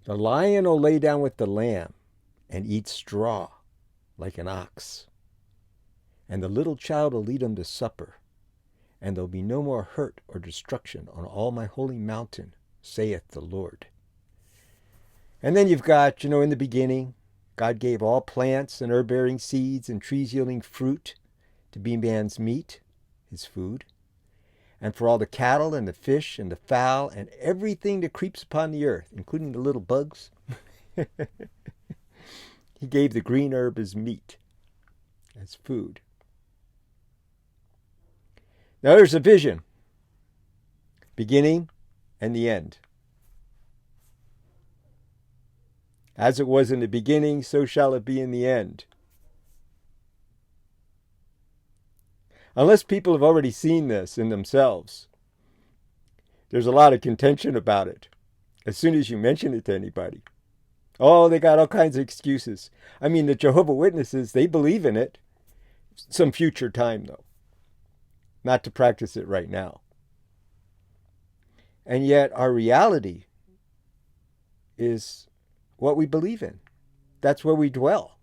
The lion will lay down with the lamb and eat straw like an ox. And the little child will lead him to supper, and there'll be no more hurt or destruction on all my holy mountain, saith the Lord. And then you've got, in the beginning, God gave all plants and herb-bearing seeds and trees yielding fruit to be man's meat, his food, and for all the cattle and the fish and the fowl and everything that creeps upon the earth, including the little bugs. He gave the green herb as meat, as food. Now there's a vision, beginning and the end. As it was in the beginning, so shall it be in the end. Unless people have already seen this in themselves, there's a lot of contention about it as soon as you mention it to anybody. Oh, they got all kinds of excuses. I mean, the Jehovah's Witnesses, they believe in it some future time, though. Not to practice it right now. And yet our reality is what we believe in. That's where we dwell.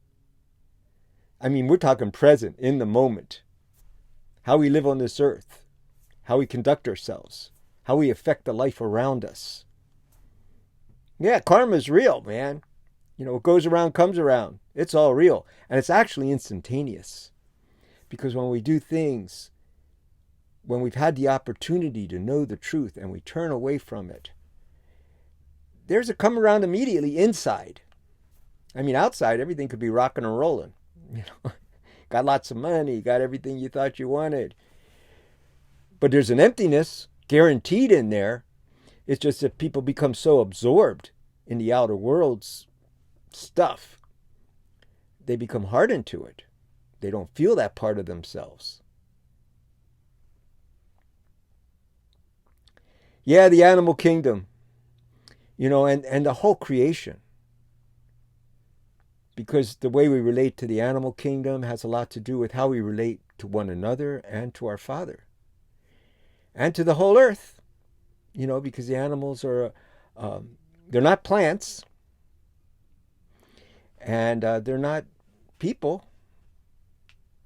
I mean, we're talking present, in the moment. How we live on this earth. How we conduct ourselves. How we affect the life around us. Yeah, karma's real, man. What goes around comes around. It's all real. And it's actually instantaneous. Because when we do things, when we've had the opportunity to know the truth and we turn away from it, there's a come around immediately inside. I mean, outside, everything could be rocking and rolling. Got lots of money, got everything you thought you wanted. But there's an emptiness guaranteed in there. It's just that people become so absorbed in the outer world's stuff, they become hardened to it. They don't feel that part of themselves. Yeah, the animal kingdom, and the whole creation. Because the way we relate to the animal kingdom has a lot to do with how we relate to one another and to our Father. And to the whole earth. Because the animals are, they're not plants. And they're not people.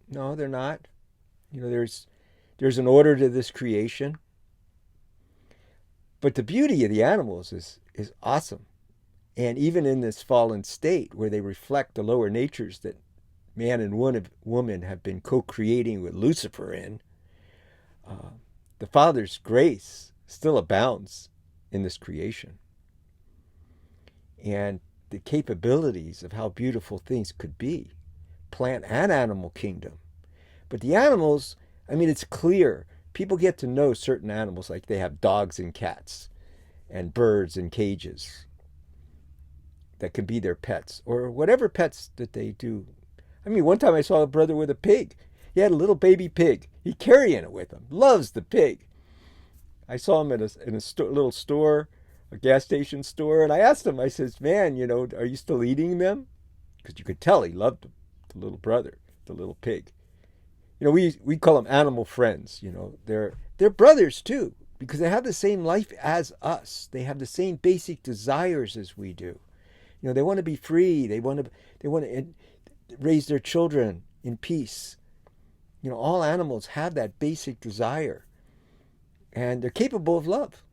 No, they're not. There's an order to this creation. But the beauty of the animals is awesome. And even in this fallen state where they reflect the lower natures that man and woman have been co-creating with Lucifer in, the Father's grace still abounds in this creation. And the capabilities of how beautiful things could be, plant and animal kingdom. But the animals, it's clear. People get to know certain animals, like they have dogs and cats and birds in cages that can be their pets, or whatever pets that they do. One time I saw a brother with a pig. He had a little baby pig. He carrying it with him. Loves the pig. I saw him in a little store, a gas station store, and I asked him, I says, man, are you still eating them? Because you could tell he loved the little brother, the little pig. We call them animal friends. They're brothers too, because they have the same life as us. They have the same basic desires as we do. They want to be free. They want to raise their children in peace. All animals have that basic desire, and they're capable of love.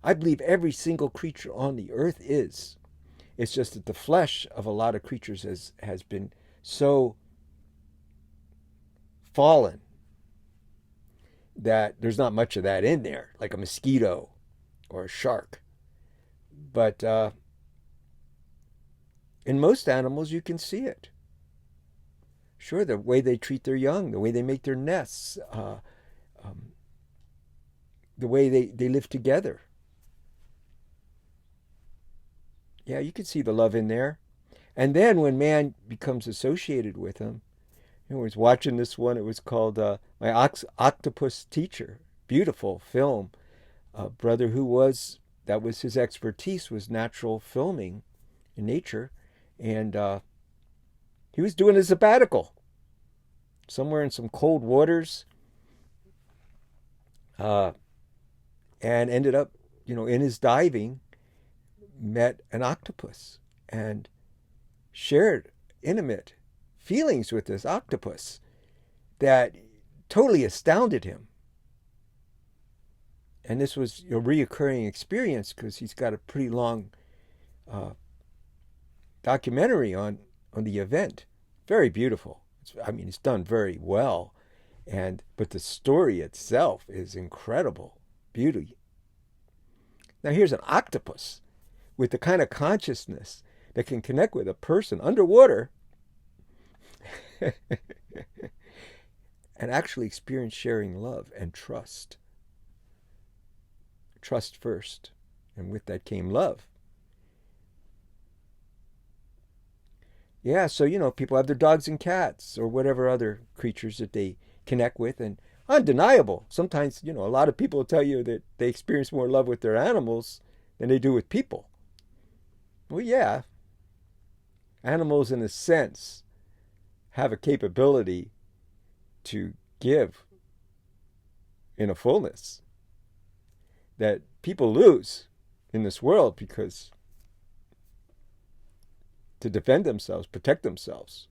I believe every single creature on the earth is. It's just that the flesh of a lot of creatures has been so fallen that there's not much of that in there, like a mosquito or a shark. But in most animals, you can see it. Sure, the way they treat their young, the way they make their nests, the way they live together. Yeah, you can see the love in there. And then when man becomes associated with them, I was watching this one, it was called My Octopus Teacher. Beautiful film. A brother that was his expertise, was natural filming in nature. And he was doing a sabbatical somewhere in some cold waters, and ended up, in his diving, met an octopus and shared intimate feelings with this octopus that totally astounded him. And this was a reoccurring experience because he's got a pretty long documentary on the event. Very beautiful. It's done very well. But the story itself is incredible beauty. Now here's an octopus with the kind of consciousness that can connect with a person underwater and actually experience sharing love and trust. Trust first, and with that came love. Yeah, so, people have their dogs and cats or whatever other creatures that they connect with, and undeniable. Sometimes, a lot of people tell you that they experience more love with their animals than they do with people. Well, yeah, animals in a sense have a capability to give in a fullness that people lose in this world because to defend themselves, protect themselves.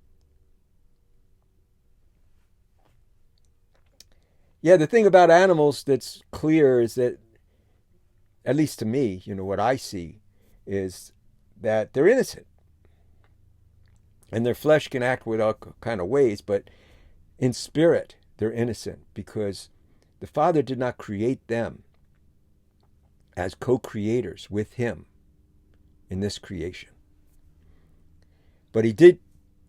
Yeah, the thing about animals that's clear is that, at least to me, what I see is that they're innocent. And their flesh can act with all kind of ways, but in spirit, they're innocent because the Father did not create them as co-creators with him in this creation. But he did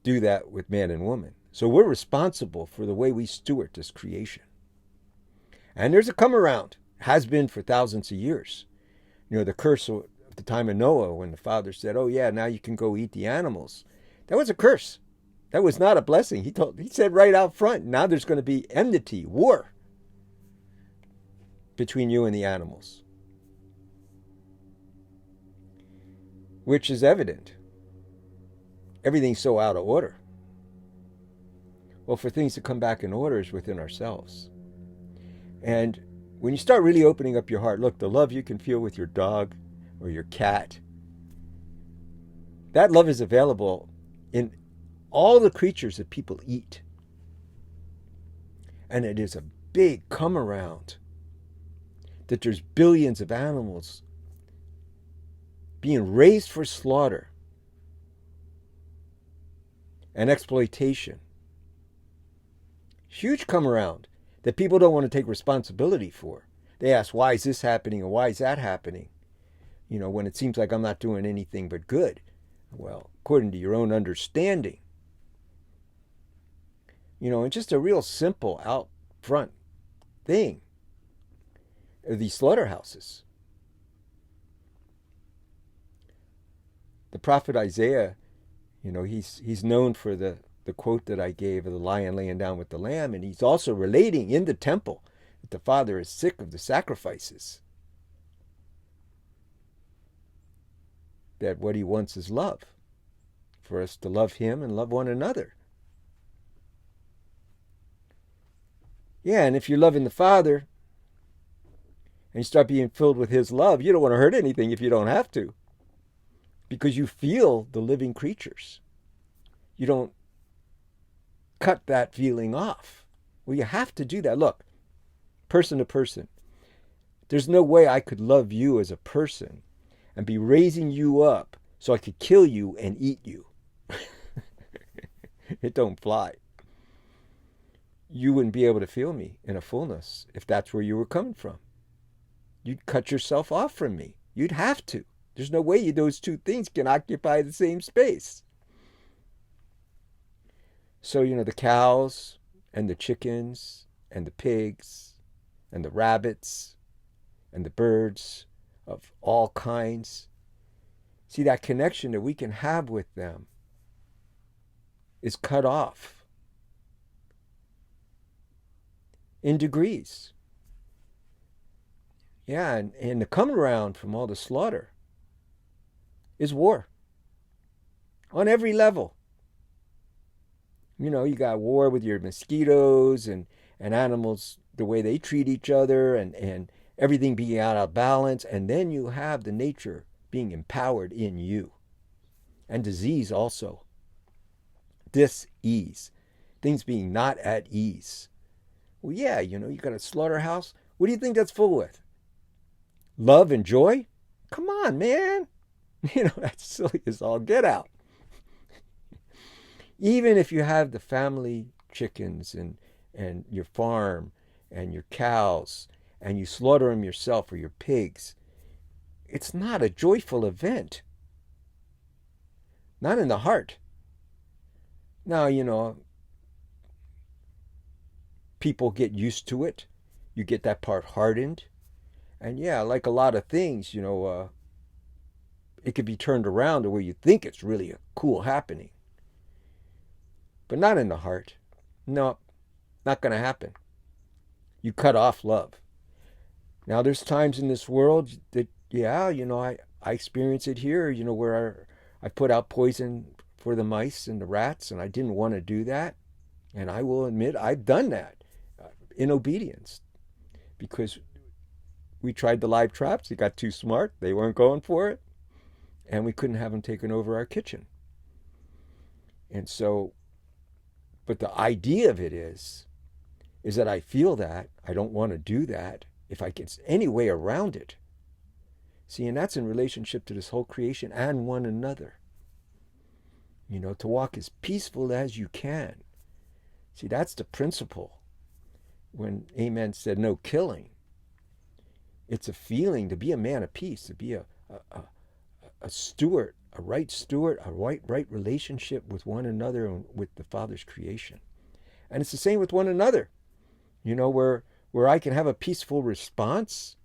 do that with man and woman. So we're responsible for the way we steward this creation. And there's a come around, has been for thousands of years. The curse of the time of Noah when the Father said, oh yeah, now you can go eat the animals. That was a curse. That was not a blessing. He said right out front, now there's going to be enmity, war between you and the animals. Which is evident. Everything's so out of order. Well, for things to come back in order is within ourselves. And when you start really opening up your heart, look, the love you can feel with your dog or your cat, that love is available in all the creatures that people eat. And it is a big come around that there's billions of animals being raised for slaughter and exploitation. Huge come around that people don't want to take responsibility for. They ask, why is this happening and why is that happening? When it seems like I'm not doing anything but good. Well, according to your own understanding. And just a real simple out front thing are these slaughterhouses. The prophet Isaiah, he's known for the quote that I gave of the lion laying down with the lamb, and he's also relating in the temple that the Father is sick of the sacrifices. That what he wants is love, for us to love him and love one another. Yeah, and if you're loving the Father and you start being filled with his love, you don't want to hurt anything if you don't have to, because you feel the living creatures. You don't cut that feeling off. Well, you have to do that. Look, person to person, there's no way I could love you as a person and be raising you up so I could kill you and eat you. It don't fly. You wouldn't be able to feel me in a fullness if that's where you were coming from. You'd cut yourself off from me. You'd have to. There's no way those two things can occupy the same space. So, the cows and the chickens and the pigs and the rabbits and the birds of all kinds, see, that connection that we can have with them is cut off in degrees. Yeah, and the coming around from all the slaughter is war on every level. You got war with your mosquitoes and animals, the way they treat each other and everything being out of balance. And then you have the nature being empowered in you. And disease also. Dis-ease. Things being not at ease. Well, yeah, you got a slaughterhouse. What do you think that's full with? Love and joy? Come on, man. That's silly as all get out. Even if you have the family chickens and your farm and your cows and you slaughter them yourself or your pigs, it's not a joyful event. Not in the heart. Now, people get used to it. You get that part hardened. And yeah, like a lot of things, it could be turned around to where you think it's really a cool happening. But not in the heart. No, not going to happen. You cut off love. Now, there's times in this world that, yeah, I experience it here, where I put out poison for the mice and the rats, and I didn't want to do that. And I will admit I've done that in obedience, because we tried the live traps. They got too smart. They weren't going for it. And we couldn't have them taking over our kitchen. And so, but the idea of it is that I feel that. I don't want to do that if I get any way around it. See, and that's in relationship to this whole creation and one another. To walk as peaceful as you can. See, that's the principle. When Amen said no killing, it's a feeling to be a man of peace, to be a steward, a right steward, a right relationship with one another and with the Father's creation. And it's the same with one another. Where I can have a peaceful response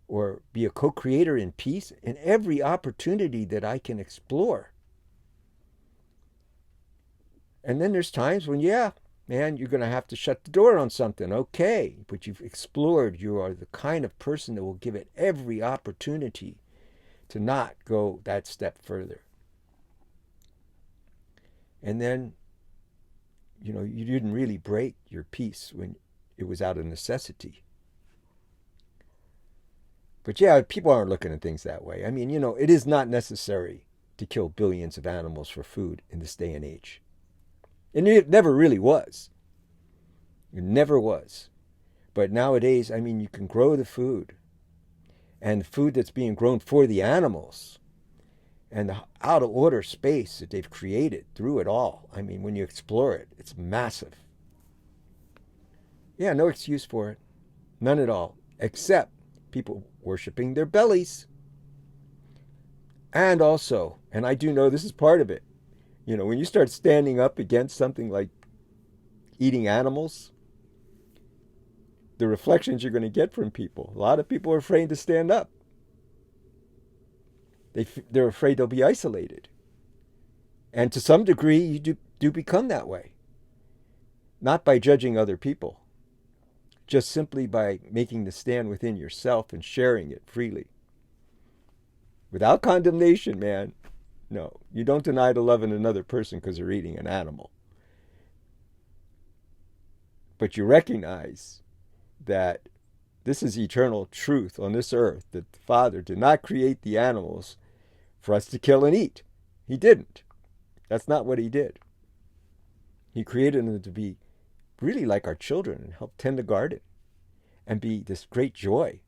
or be a co-creator in peace in every opportunity that I can explore. And then there's times when, yeah, man, you're going to have to shut the door on something. Okay, but you've explored. You are the kind of person that will give it every opportunity to not go that step further. And then, you didn't really break your peace when it was out of necessity. But yeah, people aren't looking at things that way. I mean, it is not necessary to kill billions of animals for food in this day and age. And it never really was. It never was. But nowadays, I mean, you can grow the food. And the food that's being grown for the animals. And the out-of-order space that they've created through it all. I mean, when you explore it, it's massive. Yeah, no excuse for it. None at all. Except people worshiping their bellies. And also, and I do know this is part of it, when you start standing up against something like eating animals, the reflections you're going to get from people. A lot of people are afraid to stand up. They're afraid they'll be isolated. And to some degree, you do become that way. Not by judging other people, just simply by making the stand within yourself and sharing it freely. Without condemnation, man. No, you don't deny the love in another person because they're eating an animal. But you recognize that this is eternal truth on this earth, that the Father did not create the animals for us to kill and eat. He didn't. That's not what he did. He created them to be really like our children and help tend the garden and be this great joy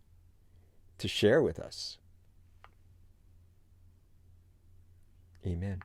to share with us. Amen.